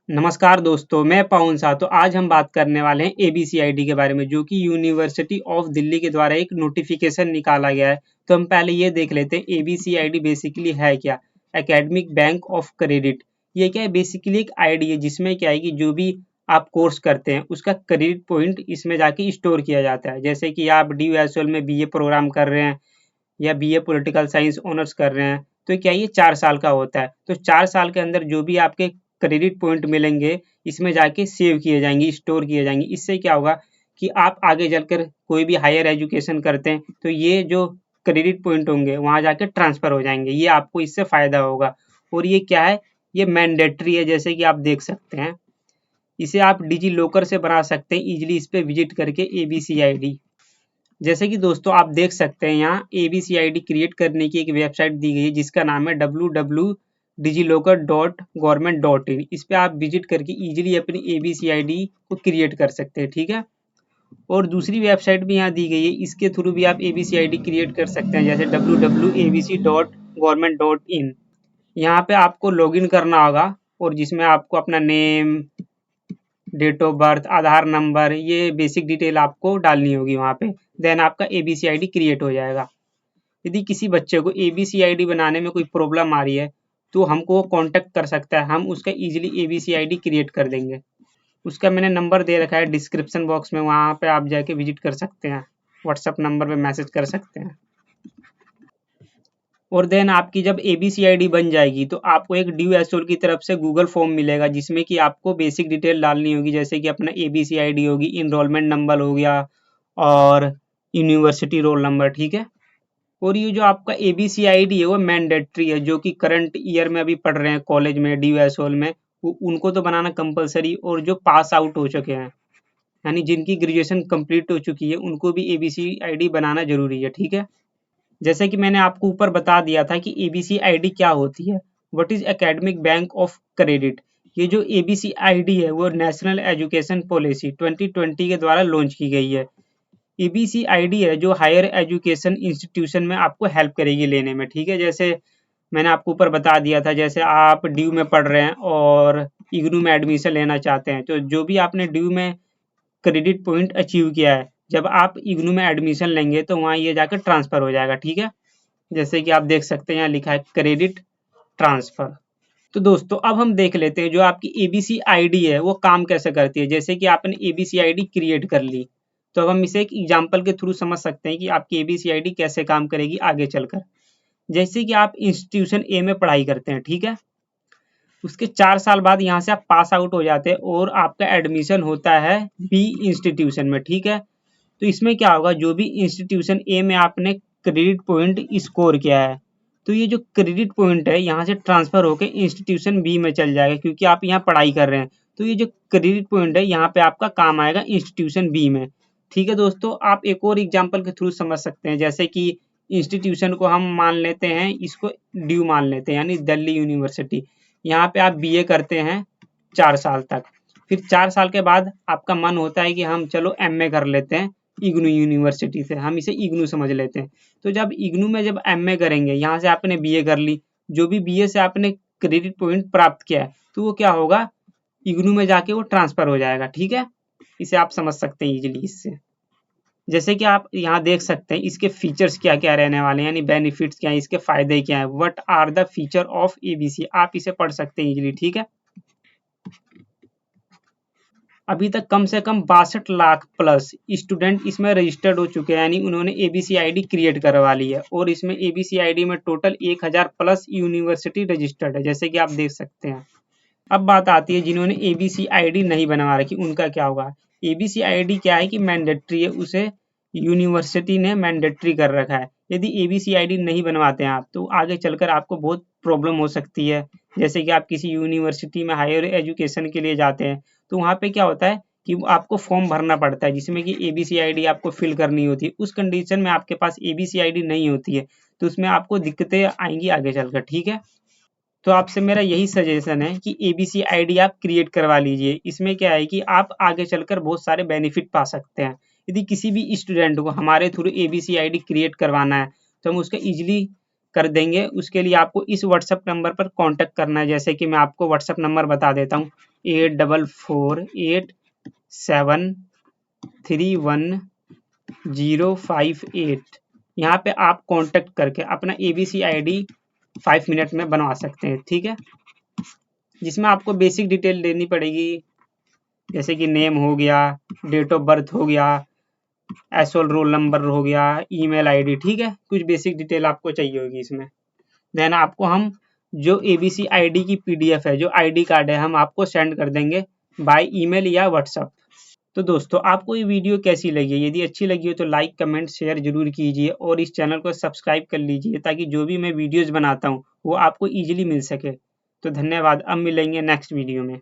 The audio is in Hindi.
नमस्कार दोस्तों, मैं पवन शाह। तो आज हम बात करने वाले हैं एबीसीआईडी के बारे में, जो कि यूनिवर्सिटी ऑफ दिल्ली के द्वारा एक नोटिफिकेशन निकाला गया है। तो हम पहले ये देख लेते हैं एबीसीआईडी बेसिकली है क्या। Academic bank of credit. ये क्या है, बेसिकली एक आईडी है जिसमें क्या है कि जो भी आप कोर्स करते हैं उसका क्रेडिट पॉइंट इसमें जाके स्टोर किया जाता है। जैसे कि आप DUSL में बीए प्रोग्राम कर रहे हैं या बीए पॉलिटिकल साइंस ऑनर्स कर रहे हैं, तो क्या ये 4 साल का होता है। तो 4 साल के अंदर जो भी आपके क्रेडिट पॉइंट मिलेंगे, इसमें जाके सेव किए जाएंगे, स्टोर किए जाएंगे। इससे क्या होगा कि आप आगे चलकर कोई भी हायर एजुकेशन करते हैं तो ये जो क्रेडिट पॉइंट होंगे वहां जाके ट्रांसफर हो जाएंगे। ये आपको इससे फायदा होगा। और ये क्या है, ये मैंडेटरी है, जैसे कि आप देख सकते हैं। इसे आप डिजी लॉकर से बना सकते हैं इजिली, इस पे विजिट करके एबीसीआईडी। जैसे कि दोस्तों आप देख सकते हैं, यहाँ एबीसीआईडी क्रिएट करने की एक वेबसाइट दी गई है जिसका नाम है www.digilocker.government.in। इस पे आप विजिट करके इजीली अपनी एबीसीआईडी को क्रिएट कर सकते हैं, ठीक है। और दूसरी वेबसाइट भी यहाँ दी गई है, इसके थ्रू भी आप एबीसीआईडी क्रिएट कर सकते हैं, जैसे www.abc.government.in। यहाँ पे आपको लॉगिन करना होगा और जिसमें आपको अपना name, date of birth, Aadhaar number, ये बेसिक डिटेल आपको डालनी होगी वहाँ पे। देन आपका एबीसीआईडी क्रिएट हो जाएगा। यदि किसी बच्चे को एबीसीआईडी बनाने में कोई प्रॉब्लम आ रही है तो हमको कांटेक्ट कर सकता है, हम उसका इजीली एबीसीआईडी क्रिएट कर देंगे। उसका मैंने नंबर दे रखा है डिस्क्रिप्शन बॉक्स में, वहाँ पे आप जाके विजिट कर सकते हैं, व्हाट्सएप नंबर पे मैसेज कर सकते हैं। और देन आपकी जब एबीसीआईडी बन जाएगी तो आपको एक DUSL की तरफ से गूगल फॉर्म मिलेगा जिसमें कि आपको बेसिक डिटेल डालनी होगी, जैसे कि अपना एबीसीआईडी होगी, इनरोलमेंट नंबर हो गया और यूनिवर्सिटी रोल नंबर, ठीक है। और ये जो आपका एबीसीआईडी है वो मैंडेटरी है, जो कि करंट ईयर में अभी पढ़ रहे हैं कॉलेज में, DUSL में, उनको तो बनाना कंपलसरी। और जो पास आउट हो चुके हैं, यानी जिनकी ग्रेजुएशन कंप्लीट हो चुकी है, उनको भी एबीसीआईडी बनाना जरूरी है, ठीक है। जैसे कि मैंने आपको ऊपर बता दिया था कि एबीसीआईडी क्या होती है, what is academic bank of credit. ये जो एबीसीआईडी है वो नेशनल एजुकेशन पॉलिसी 2020 के द्वारा लॉन्च की गई है। एबीसीआईडी है जो हायर एजुकेशन इंस्टीट्यूशन में आपको हेल्प करेगी लेने में, ठीक है। जैसे मैंने आपको ऊपर बता दिया था, जैसे आप ड्यू में पढ़ रहे हैं और इग्नू में एडमिशन लेना चाहते हैं, तो जो भी आपने ड्यू में क्रेडिट पॉइंट अचीव किया है, जब आप इग्नू में एडमिशन लेंगे तो वहाँ ये जाकर ट्रांसफर हो जाएगा, ठीक है। जैसे कि आप देख सकते हैं यहाँ लिखा है क्रेडिट ट्रांसफर। तो दोस्तों अब हम देख लेते हैं जो आपकी एबीसीआईडी है वो काम कैसे करती है। जैसे कि आपने एबीसीआईडी क्रिएट कर ली, तो अब हम इसे एक एग्जाम्पल के थ्रू समझ सकते हैं कि आपकी एबीसीआईडी कैसे काम करेगी आगे चलकर। जैसे कि आप इंस्टीट्यूशन ए में पढ़ाई करते हैं, ठीक है। उसके 4 साल बाद यहाँ से आप पास आउट हो जाते हैं और आपका एडमिशन होता है बी इंस्टीट्यूशन में, ठीक है। तो इसमें क्या होगा, जो भी इंस्टीट्यूशन ए में आपने क्रेडिट पॉइंट स्कोर किया है, तो ये जो क्रेडिट पॉइंट है यहाँ से ट्रांसफर होकर इंस्टीट्यूशन बी में चल जाएगा, क्योंकि आप यहाँ पढ़ाई कर रहे हैं। तो ये जो क्रेडिट पॉइंट है यहाँ पे आपका काम आएगा इंस्टीट्यूशन बी में, ठीक है। दोस्तों आप एक और एग्जाम्पल के थ्रू समझ सकते हैं, जैसे कि इंस्टीट्यूशन को हम मान लेते हैं, इसको ड्यू मान लेते हैं, यानी दिल्ली यूनिवर्सिटी। यहाँ पे आप बीए करते हैं 4 साल तक, फिर 4 साल के बाद आपका मन होता है कि हम चलो एमए कर लेते हैं इग्नू यूनिवर्सिटी से, हम इसे इग्नू समझ लेते हैं। तो जब इग्नू में जब एमए करेंगे, यहाँ से आपने बीए कर ली, जो भी बीए से आपने क्रेडिट पॉइंट प्राप्त किया है तो वो क्या होगा, इग्नू में जाके वो ट्रांसफर हो जाएगा, ठीक है। इसे आप समझ सकते हैं इजीली इससे। जैसे कि आप यहाँ देख सकते हैं इसके फीचर्स क्या क्या रहने वाले हैं, यानी बेनिफिट्स क्या है, इसके फायदे क्या है, what are the feature of ABC, आप इसे पढ़ सकते हैं इजीली, ठीक है। अभी तक कम से कम 62 लाख प्लस स्टूडेंट इसमें रजिस्टर्ड हो चुके हैं, यानी उन्होंने एबीसीआईडी क्रिएट करवा ली है। और इसमें एबीसीआईडी में टोटल 1000 प्लस यूनिवर्सिटी रजिस्टर्ड है, जैसे कि आप देख सकते हैं। अब बात आती है जिन्होंने एबीसीआईडी नहीं बनवा रखी, उनका क्या होगा। एबीसीआईडी क्या है कि मैंडेटरी है, उसे यूनिवर्सिटी ने मैंडेटरी कर रखा है। यदि एबीसीआईडी नहीं बनवाते हैं आप, तो आगे चलकर आपको बहुत प्रॉब्लम हो सकती है। जैसे कि आप किसी यूनिवर्सिटी में हायर एजुकेशन के लिए जाते हैं, तो वहाँ पे क्या होता है कि आपको फॉर्म भरना पड़ता है जिसमें कि एबीसीआईडी आपको फिल करनी होती है। उस कंडीशन में आपके पास एबीसीआईडी नहीं होती है, तो उसमें आपको दिक्कतें आएंगी आगे चलकर, ठीक है। तो आपसे मेरा यही सजेशन है कि एबीसीआईडी आप क्रिएट करवा लीजिए। इसमें क्या है कि आप आगे चलकर बहुत सारे बेनिफिट पा सकते हैं। यदि किसी भी स्टूडेंट को हमारे थ्रू एबीसीआईडी क्रिएट करवाना है तो हम उसका इजीली कर देंगे। उसके लिए आपको इस व्हाट्सएप नंबर पर कांटेक्ट करना है, जैसे कि मैं आपको व्हाट्सएप नंबर बता देता हूँ 8484873158। यहाँ पे आप कांटेक्ट करके अपना एबीसी आईडी 5 मिनट में बनवा सकते हैं, ठीक है। जिसमें आपको बेसिक डिटेल देनी पड़ेगी, जैसे कि नेम हो गया, डेट ऑफ बर्थ हो गया, एसओल रोल नंबर हो गया, ईमेल आईडी, ठीक है। कुछ बेसिक डिटेल आपको चाहिए होगी इसमें। देन आपको हम जो एबीसी आईडी की पीडीएफ है, जो आईडी कार्ड है, हम आपको सेंड कर देंगे बाय ईमेल या व्हाट्सएप। तो दोस्तों, आपको ये वीडियो कैसी लगी? यदि अच्छी लगी हो तो लाइक, कमेंट, शेयर जरूर कीजिए और इस चैनल को सब्सक्राइब कर लीजिए ताकि जो भी मैं वीडियोस बनाता हूँ वो आपको ईजिली मिल सके। तो धन्यवाद, अब मिलेंगे नेक्स्ट वीडियो में।